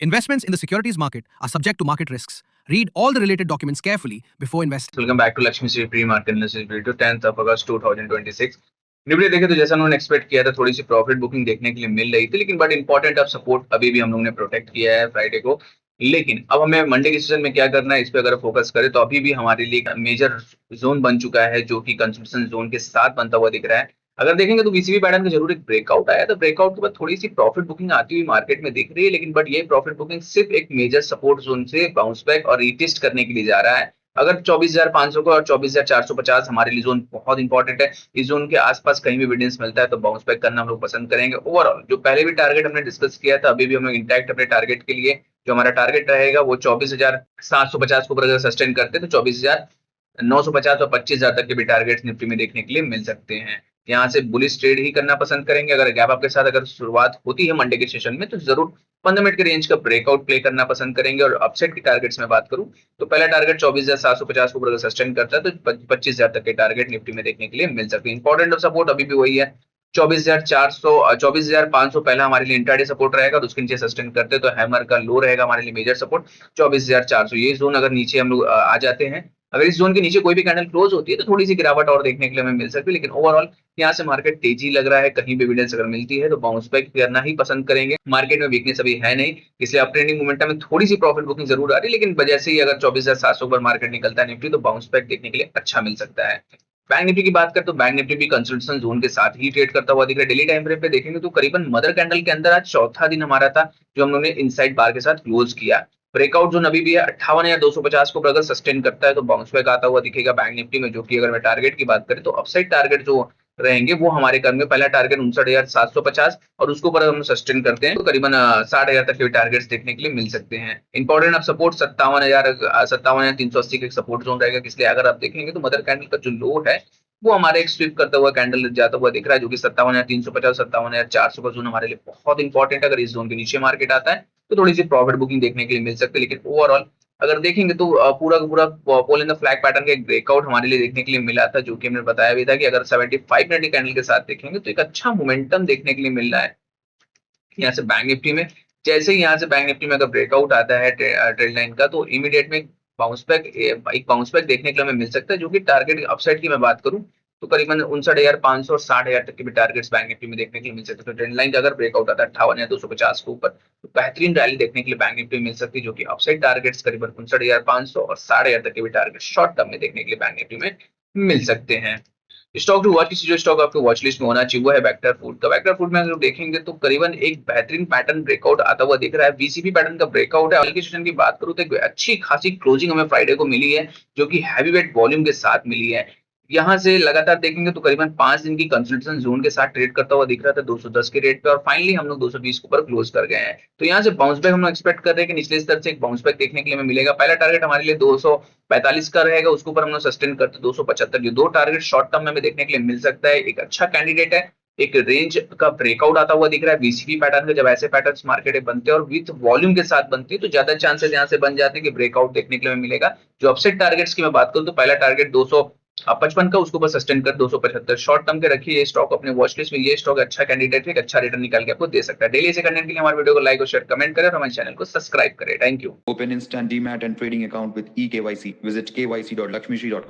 Investments in the securities market are subject to market risks. Read all the related documents carefully before investing. Welcome back to Lakshmi Street pre-market analysis video 10th of August 2026. Nifty देखे तो जैसा उन्होंने expect किया था थोड़ी सी profit booking देखने के लिए मिल रही थी, लेकिन बट इंपॉर्टेंट अब सपोर्ट अभी भी हम लोगों ने प्रोटेक्ट किया है फ्राइडे को। लेकिन अब हमें मंडे के सेशन में क्या करना है, इस पे अगर फोकस करें तो अभी भी हमारे लिए मेजर जोन बन चुका है जो कि कंसोलिडेशन जोन के साथ बनता हुआ दिख रहा है। अगर देखेंगे तो बीसीबी पैटर्न का जरूर एक ब्रेकआउट आया, तो ब्रेकआउट के बाद थोड़ी सी प्रॉफिट बुकिंग आती हुई मार्केट में दिख रही है, लेकिन बट ये प्रॉफिट बुकिंग सिर्फ एक मेजर सपोर्ट जोन से बाउंस बैक और रीटेस्ट करने के लिए जा रहा है। अगर 24,500 को और 24,450 हमारे लिए जोन बहुत इंपॉर्टेंट है। इस जोन के आसपास कहीं भी एविडेंस मिलता है तो बाउंस बैक करना हम लोग पसंद करेंगे। ओवरऑल जो पहले भी टारगेट हमने डिस्कस किया था, अभी भी हम लोग इंटैक्ट अपने टारगेट के लिए। जो हमारा टारगेट रहेगा वो 24,750 को अगर सस्टेन करते हैं तो 24,950 और 25,000 तक के भी टारगेट्स निफ्टी में देखने के लिए मिल सकते हैं। यहाँ से बुलिश ट्रेड ही करना पसंद करेंगे। अगर गैप अप के साथ अगर शुरुआत होती है मंडे के सेशन में तो जरूर 15 मिनट के रेंज का ब्रेकआउट प्ले करना पसंद करेंगे। और अपसाइड की टारगेट्स में बात करूं तो पहला टारगेट 24,750 को अगर सस्टेन करता है तो 25,000 तक के टारगेट निफ्टी में देखने के लिए मिल सकते हैं। इंपॉर्टेंट सपोर्ट अभी भी वही है 24,400 24,500 पहला हमारे लिए इंट्राडे सपोर्ट रहेगा, तो उसके नीचे सस्टेन करते तो हैमर का लो रहेगा हमारे लिए मेजर सपोर्ट 24,400। ये जोन अगर नीचे हम लोग आ जाते हैं, अगर इस जोन के नीचे कोई भी कैंडल क्लोज होती है तो थोड़ी सी गिरावट और देखने के लिए हमें मिल सकती है, लेकिन ओवरऑल यहाँ से मार्केट तेजी लग रहा है। कहीं भी एविडेंस अगर मिलती है तो बाउंस बैक करना ही पसंद करेंगे। मार्केट में वीकनेस अभी है नहीं, इसलिए अप ट्रेंडिंग मोमेंटम में थोड़ी सी प्रॉफिट बुकिंग जरूर आ रही है, लेकिन वजह से ही अगर 24,700 पर मार्केट निकलता है निफ्टी तो बाउंस बैक देखने के लिए अच्छा मिल सकता है। बैंक निफ्टी की बात करें तो बैंक निफ्टी भी कंसोलिडेशन जोन के साथ ही ट्रेड करता हुआ दिख रहा है। डेली टाइम फ्रेम पे देखेंगे तो करीबन मदर कैंडल के अंदर आज चौथा दिन हमारा था जो हम लोगों ने इनसाइड बार के साथ क्लोज किया। ब्रेकआउट जोन अभी भी है 58,250 को अगर सस्टेन करता है तो बाउंस बैक आता हुआ दिखेगा बैंक निफ्टी में। जो कि अगर मैं टारगेट की बात करें तो अपसाइड टारगेट जो रहेंगे वो हमारे करेंगे। पहला टारगेट 59,750 और उसको ऊपर हम सस्टेन करते हैं तो करीबन 60,000 तक के टारगेट्स देखने के लिए मिल सकते हैं। इंपॉर्टेंट अब सपोर्ट 57,380 का सपोर्ट जोन रहेगा, इसलिए अगर आप देखेंगे तो मदर कैंडल का जो लो है वो हमारे एक स्विप करता हुआ कैंडल जाता हुआ दिख रहा है, जो कि 57,350 57,400 का जोन हमारे लिए बहुत इंपॉर्टेंट है। अगर इस जोन के नीचे मार्केट आता है तो थोड़ी सी प्रॉफिट बुकिंग देखने के लिए मिल सकती है, लेकिन ओवरऑल अगर देखेंगे तो पूरा का पूरा पोल इन द फ्लैग पैटर्न का एक ब्रेकआउट हमारे लिए देखने के लिए मिला था, जो कि हमने बताया भी था कि अगर 75 मिनट कैंडल के साथ देखेंगे तो एक अच्छा मोमेंटम देखने के लिए मिल रहा है यहाँ से बैंक निफ्टी में। जैसे ही यहाँ से बैंक निफ्टी में अगर ब्रेकआउट आता है ट्रेंड लाइन का तो इमीडिएट में बाउंस बैक एक बाउंस बैक देखने के लिए हमें मिल सकता है, जो कि टारगेट अपसाइड की मैं बात करूं तो करीबन 59,500 और 60,000 तक के भी टारगेट्स बैंक निफ्टी में देखने के लिए मिल सकते हैं। तो ट्रेंड लाइन का अगर ब्रेकआउट आता है 58,250 के ऊपर तो बेहतरीन रैली देखने के लिए बैंक निफ्टी में मिल सकती है, जो कि अपसाइड टारगेट्स करीबन 59,500 और 60,000 तक के भी टारगेट शॉर्ट टर्म में देखने के लिए बैंक निफ्टी में मिल सकते हैं। स्टॉक टू वॉच किसी जो स्टॉक आपके वॉच लिस्ट में होना चाहिए वो है वेक्टर फूड का। वेक्टर फूड में अगर देखेंगे तो करीबन एक बेहतरीन पैटर्न ब्रेकआउट आता हुआ दिख रहा है। बीसीपी पैटर्न का ब्रेकआउट है। कल की सेशन की बात करूं तो एक अच्छी खासी क्लोजिंग हमें फ्राइडे को मिली है, जो कि हैवी वेट वॉल्यूम के साथ मिली है। यहाँ से लगातार देखेंगे तो करीबन 5 दिन की कंसोलिडेशन जोन के साथ ट्रेड करता हुआ दिख रहा था 210 के रेट पे, और फाइनली हम लोग 220 के ऊपर क्लोज कर गए हैं। तो यहाँ से बाउंस बैक हम लोग एक्सपेक्ट कर रहे हैं कि निचले स्तर से एक बाउंस बैक देखने के लिए हमें मिलेगा। पहला टारगेट हमारे लिए 245 का रहेगा, उसके ऊपर हम लोग सस्टेन करते 275। ये दो टारगेट शॉर्ट टर्म में हमें देखने के लिए मिल सकता है। एक अच्छा कैंडिडेट है, एक रेंज का ब्रेकआउट आता हुआ दिख रहा है बीसीपी पैटर्न का। जब ऐसे पैटर्न्स मार्केट में बनते हैं और विद वॉल्यूम के साथ बनती है तो ज्यादा चांसेस यहाँ से बन जाते हैं कि ब्रेकआउट देखने के लिए मिलेगा। जो अपसाइड टारगेट्स की मैं बात करूं तो पहला टारगेट 255 का, उसको ऊपर सस्टेन कर 275 शॉर्ट टर्म के रखिए। ये स्टॉक अपने वॉच लिस्ट में, ये स्टॉक अच्छा कैंडिडेट है, एक अच्छा रिटर्न निकाल के आपको दे सकता है। डेली ऐसे कंटेंट के लिए हमारे वीडियो को लाइक और शेयर कमेंट करें और हमारे चैनल को सब्सक्राइब करें। Thank you. Open instant demat and trading account with eKYC. Visit kyc.lakshmishri.com.